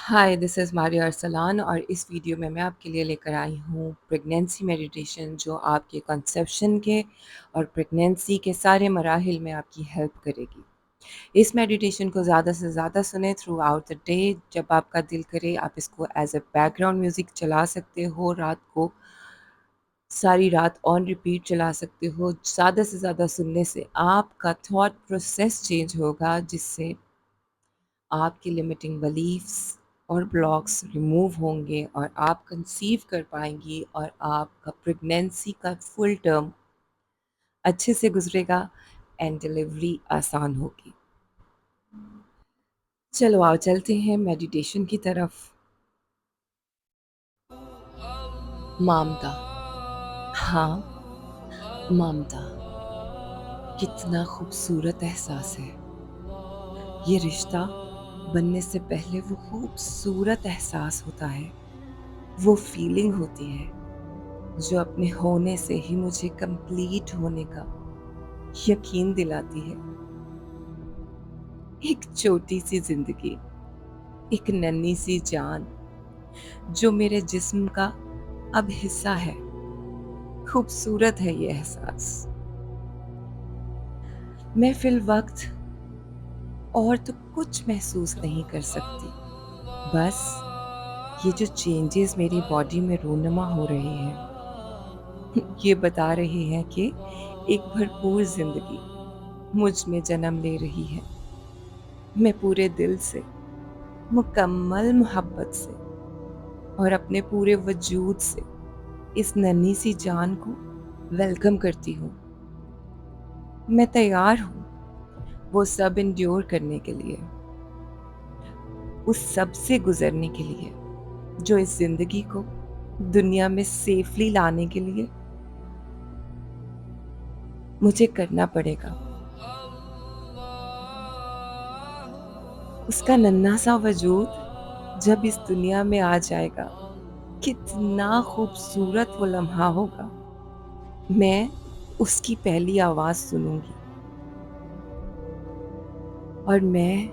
Hi, this is Maria Arsalan और इस video में मैं आपके लिए लेकर आई हूँ प्रेगनेंसी मेडिटेशन जो आपके कंसेप्शन के और प्रेगनेंसी के सारे मराहिल में आपकी हेल्प करेगी। इस मेडिटेशन को ज़्यादा से ज़्यादा सुनें थ्रू आउट द डे। जब आपका दिल करे आप इसको एज अ बैकग्राउंड म्यूज़िक चला सकते हो, रात को सारी रात ऑन रिपीट चला सकते हो। ज़्यादा से ज़्यादा सुनने से आपका थॉट प्रोसेस चेंज होगा, जिससे आपकी लिमिटिंग बिलीफ्स और ब्लॉक्स रिमूव होंगे और आप कंसीव कर पाएंगी और आपका प्रेगनेंसी का फुल टर्म अच्छे से गुजरेगा एंड डिलीवरी आसान होगी। चलो आओ चलते हैं मेडिटेशन की तरफ। ममता। हाँ, ममता कितना खूबसूरत एहसास है। ये रिश्ता बनने से पहले वो खूबसूरत एहसास होता है, वो फीलिंग होती है जो अपने होने से ही मुझे कंप्लीट होने का यकीन दिलाती है। एक छोटी सी जिंदगी, एक नन्ही सी जान जो मेरे जिस्म का अब हिस्सा है। खूबसूरत है ये एहसास। मैं फिल वक्त और तो कुछ महसूस नहीं कर सकती, बस ये जो चेंजेस मेरी बॉडी में रूनुमा हो रहे हैं ये बता रहे हैं कि एक भरपूर जिंदगी मुझ में जन्म ले रही है। मैं पूरे दिल से, मुकम्मल मोहब्बत से और अपने पूरे वजूद से इस नन्ही सी जान को वेलकम करती हूँ। मैं तैयार हूँ वो सब इंड्योर करने के लिए, उस सब से गुजरने के लिए जो इस जिंदगी को दुनिया में सेफली लाने के लिए मुझे करना पड़ेगा। उसका नन्हा सा वजूद जब इस दुनिया में आ जाएगा, कितना खूबसूरत वो लम्हा होगा। मैं उसकी पहली आवाज सुनूंगी और मैं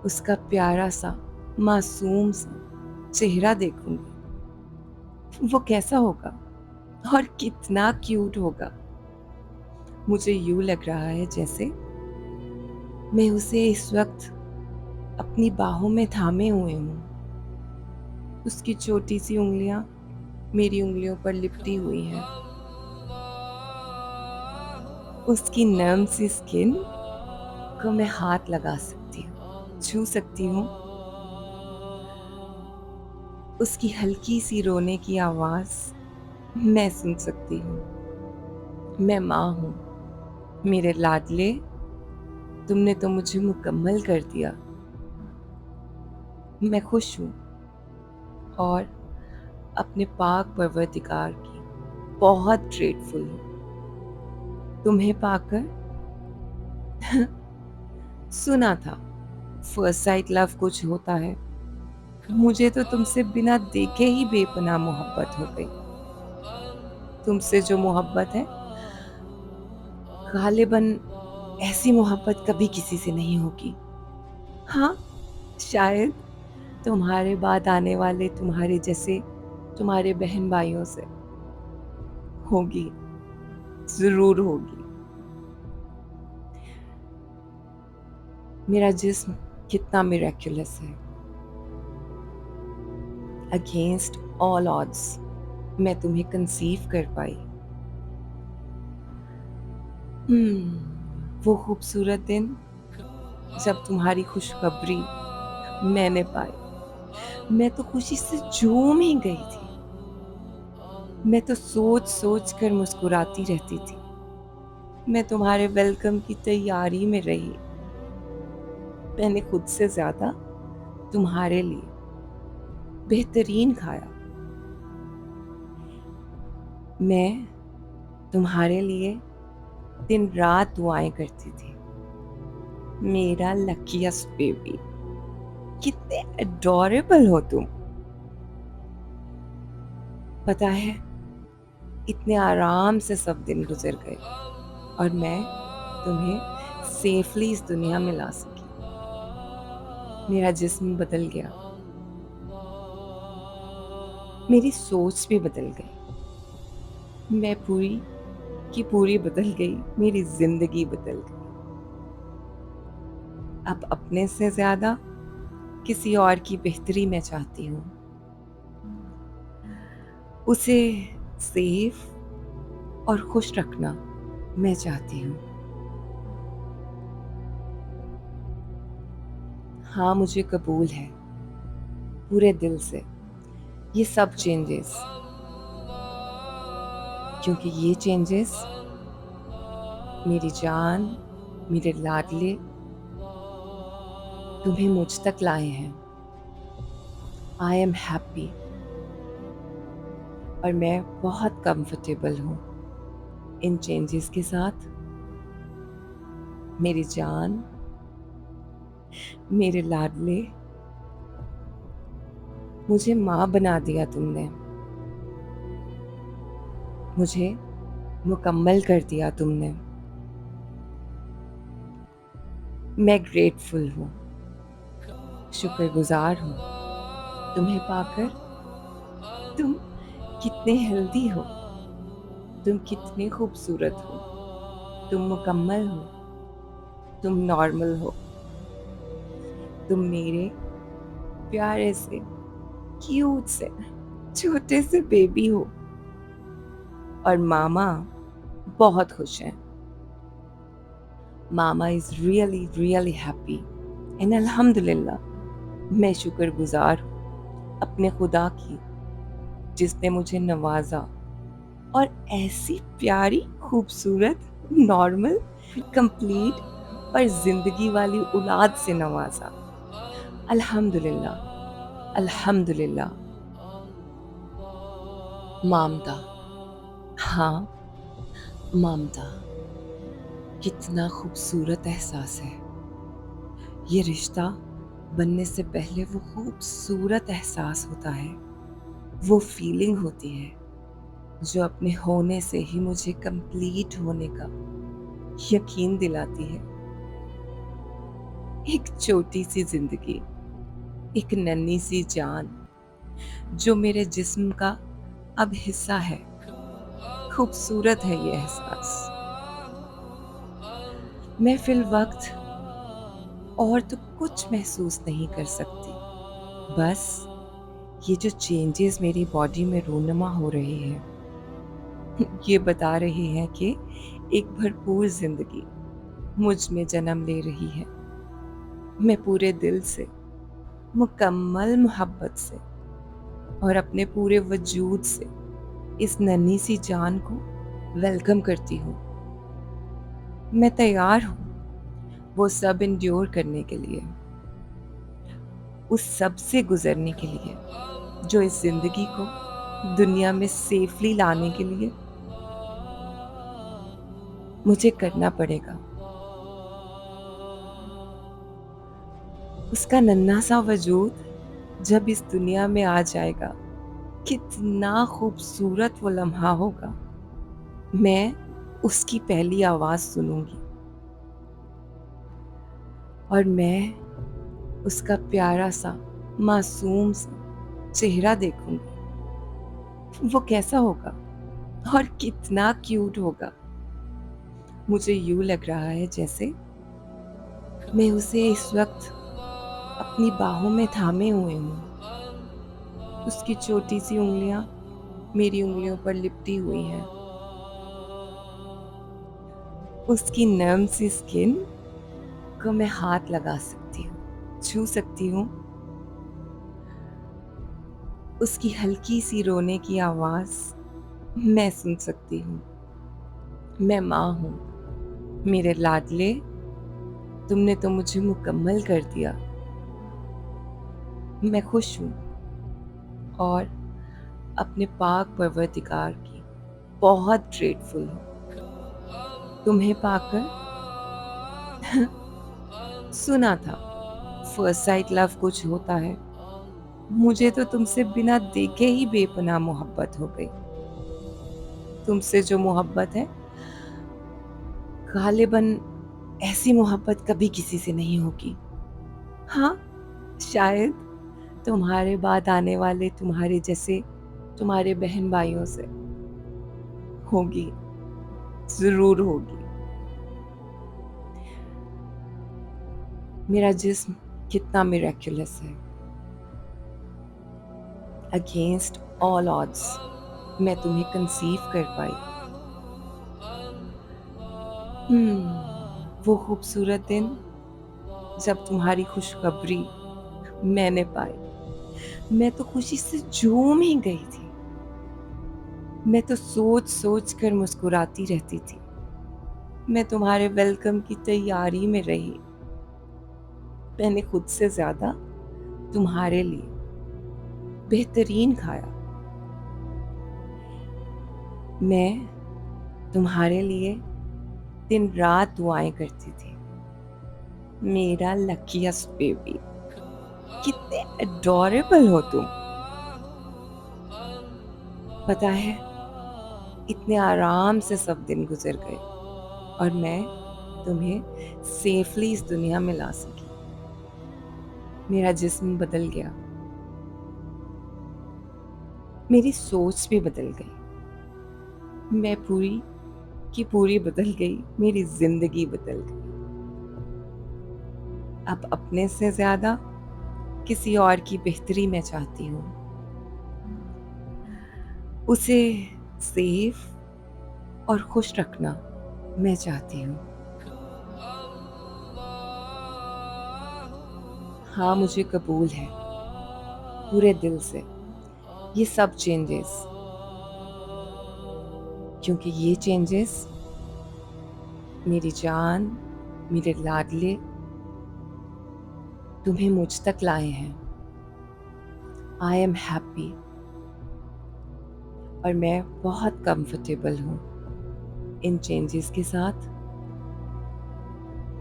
उसका प्यारा सा मासूम सा चेहरा देखूंगी। वो कैसा होगा और कितना क्यूट होगा। मुझे यूं लग रहा है जैसे मैं उसे इस वक्त अपनी बाहों में थामे हुए हूँ। उसकी छोटी सी उंगलियां मेरी उंगलियों पर लिपटी हुई हैं। उसकी नर्म सी स्किन को मैं हाथ लगा सकती हूँ, छू सकती हूँ। उसकी हल्की सी रोने की आवाज मैं सुन सकती हूँ। मैं माँ हूँ, मेरे लाडले, तुमने तो मुझे मुकम्मल कर दिया। मैं खुश हूँ और अपने पाक परवरदिगार की बहुत ग्रेटफुल हूँ। तुम्हें पाकर सुना था फर्स्ट साइट लव कुछ होता है। मुझे तो तुमसे बिना देखे ही बेपनाह मोहब्बत हो गई। तुमसे जो मोहब्बत है, गालिबन ऐसी मोहब्बत कभी किसी से नहीं होगी। हाँ, शायद तुम्हारे बाद आने वाले तुम्हारे जैसे तुम्हारे बहन भाइयों से होगी, जरूर होगी। मेरा जिस्म कितना मिरेक्युलस है। अगेंस्ट ऑल ऑड्स मैं तुम्हें कंसीव कर पाई। वो खूबसूरत दिन जब तुम्हारी खुशखबरी मैंने पाई, मैं तो खुशी से झूम ही गई थी। मैं तो सोच सोच कर मुस्कुराती रहती थी। मैं तुम्हारे वेलकम की तैयारी में रही। मैंने खुद से ज्यादा तुम्हारे लिए बेहतरीन खाया। मैं तुम्हारे लिए दिन रात दुआएं करती थी। मेरा लकीएस्ट बेबी, कितने अडोरेबल हो तुम। पता है, इतने आराम से सब दिन गुजर गए और मैं तुम्हें सेफली इस दुनिया में ला सकी। मेरा जिस्म बदल गया, मेरी सोच भी बदल गई। मैं पूरी की पूरी बदल गई, मेरी ज़िंदगी बदल गई। अब अपने से ज़्यादा किसी और की बेहतरी मैं चाहती हूँ। उसे सेफ और खुश रखना मैं चाहती हूँ। हाँ, मुझे कबूल है, पूरे दिल से, ये सब चेंजेस, क्योंकि ये चेंजेस मेरी जान, मेरे लाडले तुम्हें मुझ तक लाए हैं। आई एम हैप्पी और मैं बहुत कंफर्टेबल हूँ इन चेंजेस के साथ। मेरी जान, मेरे लाडले, मुझे माँ बना दिया तुमने। मुझे मुकम्मल कर दिया तुमने। मैं ग्रेटफुल हूँ, शुक्रगुजार हूँ तुम्हें पाकर। तुम कितने हेल्दी हो, तुम कितने खूबसूरत हो, तुम मुकम्मल हो, तुम नॉर्मल हो, तुम मेरे प्यारे से, क्यूट से, छोटे से बेबी हो। और मामा बहुत खुश हैं। मामा is really really happy and अल्हम्दुलिल्लाह मैं शुक्रगुजार हूँ अपने खुदा की, जिसने मुझे नवाजा और ऐसी प्यारी, खूबसूरत, नॉर्मल, कंप्लीट और जिंदगी वाली औलाद से नवाजा। अल्हम्दुलिल्लाह, अल्हम्दुलिल्लाह। ममता, हाँ, ममता, कितना खूबसूरत एहसास है। ये रिश्ता बनने से पहले वो खूबसूरत एहसास होता है, वो फीलिंग होती है जो अपने होने से ही मुझे कंप्लीट होने का यकीन दिलाती है। एक छोटी सी जिंदगी, एक नन्ही सी जान जो मेरे जिस्म का अब हिस्सा है। खूबसूरत है ये एहसास। मैं फिल वक्त और तो कुछ महसूस नहीं कर सकती, बस ये जो चेंजेस मेरी बॉडी में रूनुमा हो रहे हैं, ये बता रहे हैं कि एक भरपूर जिंदगी मुझ में जन्म ले रही है। मैं पूरे दिल से, मुकम्मल मोहब्बत से और अपने पूरे वजूद से इस नन्ही सी जान को वेलकम करती हूँ। मैं तैयार हूँ वो सब इंड्योर करने के लिए, उस सब से गुजरने के लिए जो इस जिंदगी को दुनिया में सेफली लाने के लिए मुझे करना पड़ेगा। उसका नन्हा सा वजूद जब इस दुनिया में आ जाएगा, कितना खूबसूरत वो लम्हा होगा। मैं उसकी पहली आवाज सुनूंगी और मैं उसका प्यारा सा, मासूम सा चेहरा देखूंगी। वो कैसा होगा और कितना क्यूट होगा। मुझे यूं लग रहा है जैसे मैं उसे इस वक्त अपनी बाहों में थामे हुए हूँ। उसकी छोटी सी उंगलियां मेरी उंगलियों पर लिपटी हुई हैं। उसकी नर्म सी स्किन को मैं हाथ लगा सकती हूँ, छू सकती हूँ। उसकी हल्की सी रोने की आवाज मैं सुन सकती हूँ। मैं माँ हूँ, मेरे लाडले, तुमने तो मुझे मुकम्मल कर दिया। मैं खुश हूँ और अपने पाक परवरदिगार की बहुत ग्रेटफुल हूँ। तुम्हें पाकर सुना था फर्स्ट साइट लव कुछ होता है। मुझे तो तुमसे बिना देखे ही बेपनाह मोहब्बत हो गई। तुमसे जो मोहब्बत है, गालिबन ऐसी मोहब्बत कभी किसी से नहीं होगी। हाँ, शायद तुम्हारे बाद आने वाले तुम्हारे जैसे तुम्हारे बहन भाइयों से होगी, ज़रूर होगी। मेरा जिस्म कितना मिरेक्युलस है। अगेंस्ट ऑल ऑड्स मैं तुम्हें कंसीव कर पाई। वो खूबसूरत दिन जब तुम्हारी खुशखबरी मैंने पाई। मैं तो खुशी से झूम ही गई थी। मैं तो सोच सोच कर मुस्कुराती रहती थी। मैं तुम्हारे वेलकम की तैयारी में रही। मैंने खुद से ज्यादा तुम्हारे लिए बेहतरीन खाया। मैं तुम्हारे लिए दिन रात दुआएं करती थी। मेरा लकीएस्ट बेबी, कितने अडोरेबल हो तुम। पता है, इतने आराम से सब दिन गुजर गए और मैं तुम्हें सेफली इस दुनिया में ला सकी। मेरा जिस्म बदल गया, मेरी सोच भी बदल गई। मैं पूरी की पूरी बदल गई, मेरी जिंदगी बदल गई। अब अपने से ज्यादा किसी और की बेहतरी मैं चाहती हूँ। उसे सेफ और खुश रखना मैं चाहती हूँ। हाँ, मुझे कबूल है पूरे दिल से ये सब चेंजेस, क्योंकि ये चेंजेस मेरी जान, मेरे लाडले तुम्हें मुझ तक लाए हैं। आई एम हैप्पी और मैं बहुत कंफर्टेबल हूँ इन चेंजेस के साथ।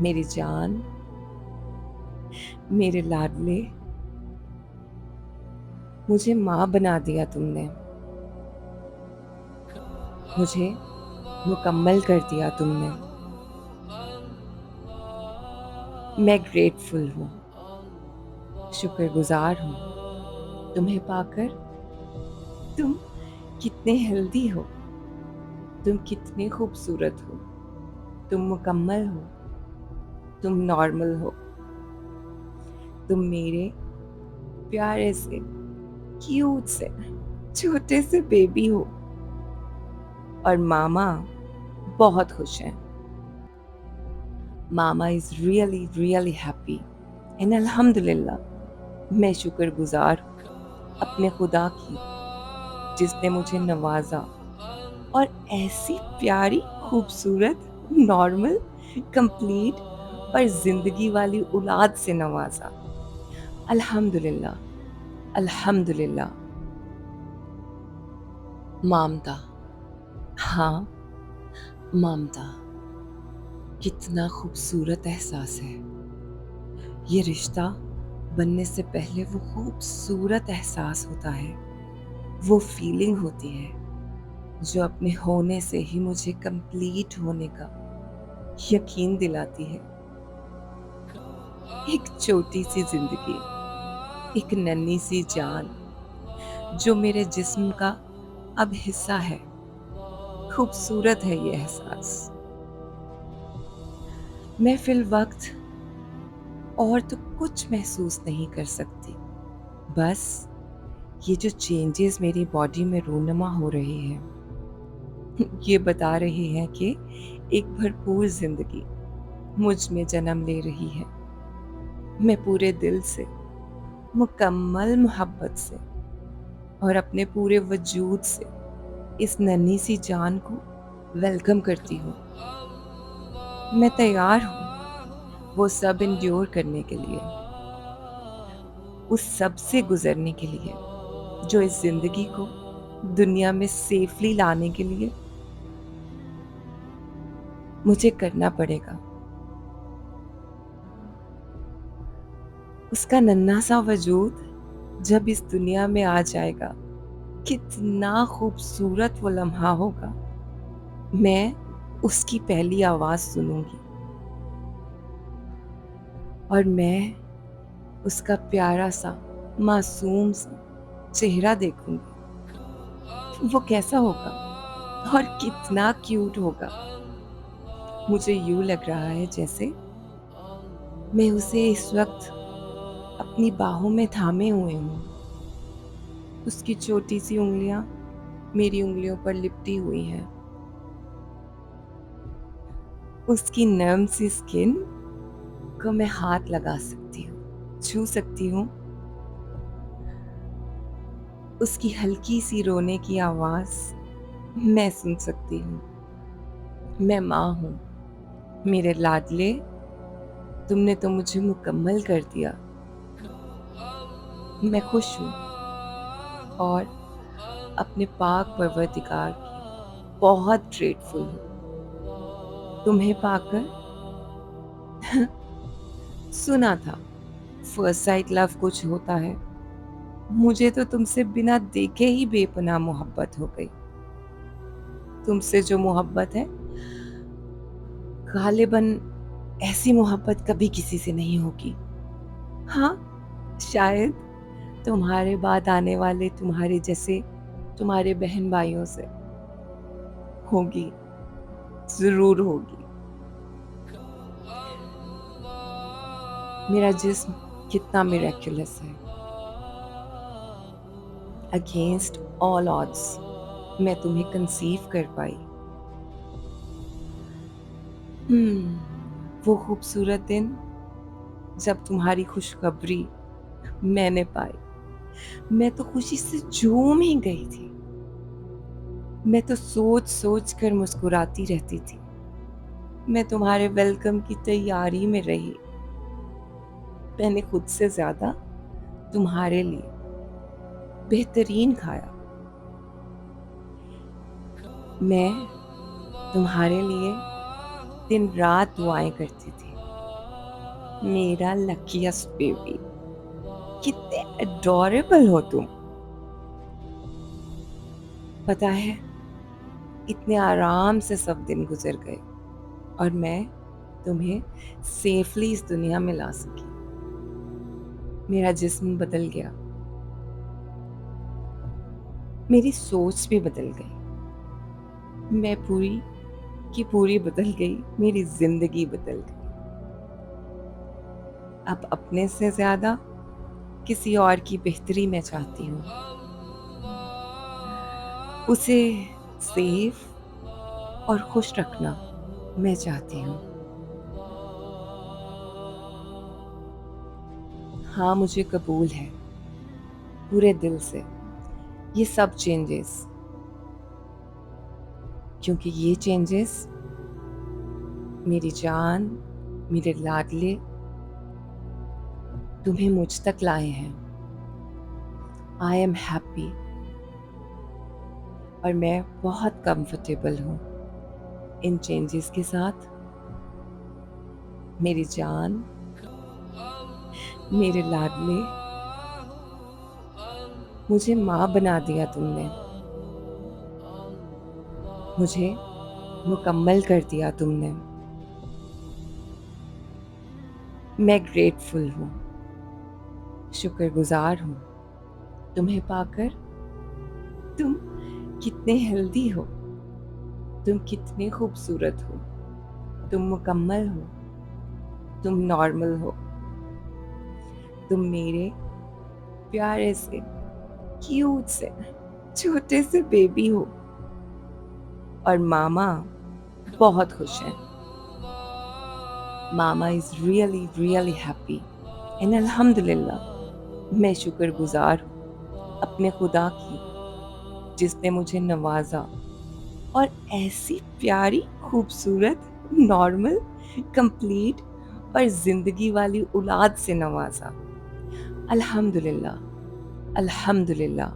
मेरी जान, मेरे लाडले, मुझे माँ बना दिया तुमने। मुझे मुकम्मल कर दिया तुमने। मैं ग्रेटफुल हूँ, शुक्रगुजार हूँ तुम्हें पाकर। तुम कितने हेल्दी हो, तुम कितने खूबसूरत हो, तुम मुकम्मल हो, तुम नॉर्मल हो। तुम मेरे प्यारे से, क्यूट से, छोटे से बेबी हो और मामा बहुत खुश हैं। मामा is really really happy and अल्हम्दुलिल्लाह मैं शुक्रगुजार हूँ अपने खुदा की, जिसने मुझे नवाजा और ऐसी प्यारी, खूबसूरत, नॉर्मल, कंप्लीट और जिंदगी वाली औलाद से नवाजा। अल्हम्दुलिल्लाह, अल्हम्दुलिल्लाह। ममता, हाँ, ममता कितना खूबसूरत एहसास है। ये रिश्ता बनने से पहले वो खूबसूरत एहसास होता है, वो फीलिंग होती है जो अपने होने से ही मुझे कंप्लीट होने का यकीन दिलाती है। एक छोटी सी जिंदगी, एक नन्ही सी जान जो मेरे जिस्म का अब हिस्सा है। खूबसूरत है ये एहसास। मैं फिल वक्त और तो कुछ महसूस नहीं कर सकती। बस ये जो चेंजेस मेरी बॉडी में रूनुमा हो रहे हैं ये बता रहे हैं कि एक भरपूर जिंदगी मुझ में जन्म ले रही है। मैं पूरे दिल से, मुकम्मल मोहब्बत से और अपने पूरे वजूद से इस नन्ही सी जान को वेलकम करती हूँ। मैं तैयार हूँ वो सब इंड्योर करने के लिए, उस सब से गुजरने के लिए जो इस जिंदगी को दुनिया में सेफली लाने के लिए मुझे करना पड़ेगा। उसका नन्हा सा वजूद जब इस दुनिया में आ जाएगा, कितना खूबसूरत वो लम्हा होगा। मैं उसकी पहली आवाज सुनूंगी और मैं उसका प्यारा सा, मासूम सा चेहरा देखूंगी। वो कैसा होगा और कितना क्यूट होगा। मुझे यूँ लग रहा है जैसे मैं उसे इस वक़्त अपनी बाहों में थामे हुए हूँ। उसकी छोटी-सी उँगलियाँ मेरी उँगलियों पर लिपटी हुई हैं। उसकी नर्म सी स्किन को मैं हाथ लगा सकती हूँ, छू सकती हूँ। उसकी हल्की सी रोने की आवाज़ मैं सुन सकती हूँ। मैं माँ हूँ, मेरे लाडले, तुमने तो मुझे मुकम्मल कर दिया। मैं खुश हूँ और अपने पाक परवरदिगार की बहुत ग्रेटफुल हूँ। तुम्हें पाकर सुना था फर्स्ट साइट लव कुछ होता है। मुझे तो तुमसे बिना देखे ही बेपनाह मोहब्बत हो गई। तुमसे जो मोहब्बत है, गालिबन ऐसी मोहब्बत कभी किसी से नहीं होगी। हाँ, शायद तुम्हारे बाद आने वाले तुम्हारे जैसे तुम्हारे बहन भाइयों से होगी, ज़रूर होगी। मेरा जिस्म कितना मिरेक्युलस है। अगेंस्ट ऑल ऑड्स मैं तुम्हें कंसीव कर पाई। वो खूबसूरत दिन जब तुम्हारी खुशखबरी मैंने पाई, मैं तो खुशी से झूम ही गई थी। मैं तो सोच-सोच कर मुस्कुराती रहती थी। मैं तुम्हारे वेलकम की तैयारी में रही। मैंने खुद से ज़्यादा तुम्हारे लिए बेहतरीन खाया। मैं तुम्हारे लिए दिन-रात दुआएँ करती थी। मेरा लकीएस्ट बेबी, कितने एडोरेबल हो तुम। पता है, इतने आराम से सब दिन गुज़र गए और मैं तुम्हें सेफली इस दुनिया में ला सकी। मेरा जिस्म बदल गया, मेरी सोच भी बदल गई। मैं पूरी की पूरी बदल गई, मेरी ज़िंदगी बदल गई। अब अपने से ज़्यादा किसी और की बेहतरी मैं चाहती हूँ। उसे सेफ और खुश रखना मैं चाहती हूँ। हाँ, मुझे कबूल है, पूरे दिल से, ये सब चेंजेस, क्योंकि ये चेंजेस मेरी जान, मेरे लाडले, तुम्हें मुझ तक लाए हैं। आई एम हैप्पी और मैं बहुत कंफर्टेबल हूँ इन चेंजेस के साथ। मेरी जान, मेरे लाडले, मुझे माँ बना दिया तुमने। मुझे मुकम्मल कर दिया तुमने। मैं ग्रेटफुल हूँ, शुक्रगुज़ार हूँ तुम्हें पाकर। तुम कितने हेल्दी हो, तुम कितने खूबसूरत हो, तुम मुकम्मल हो, तुम नॉर्मल हो, तुम मेरे प्यारे से, क्यूट से, छोटे से बेबी हो और मामा बहुत खुश हैं। मामा is really really happy and अल्हम्दुलिल्लाह मैं शुक्रगुज़ार हूँ अपने खुदा की जिसने मुझे नवाज़ा और ऐसी प्यारी, खूबसूरत, नॉर्मल, कंप्लीट और ज़िंदगी वाली औलाद से नवाज़ा। अल्हम्दुलिल्लाह, अल्हम्दुलिल्लाह।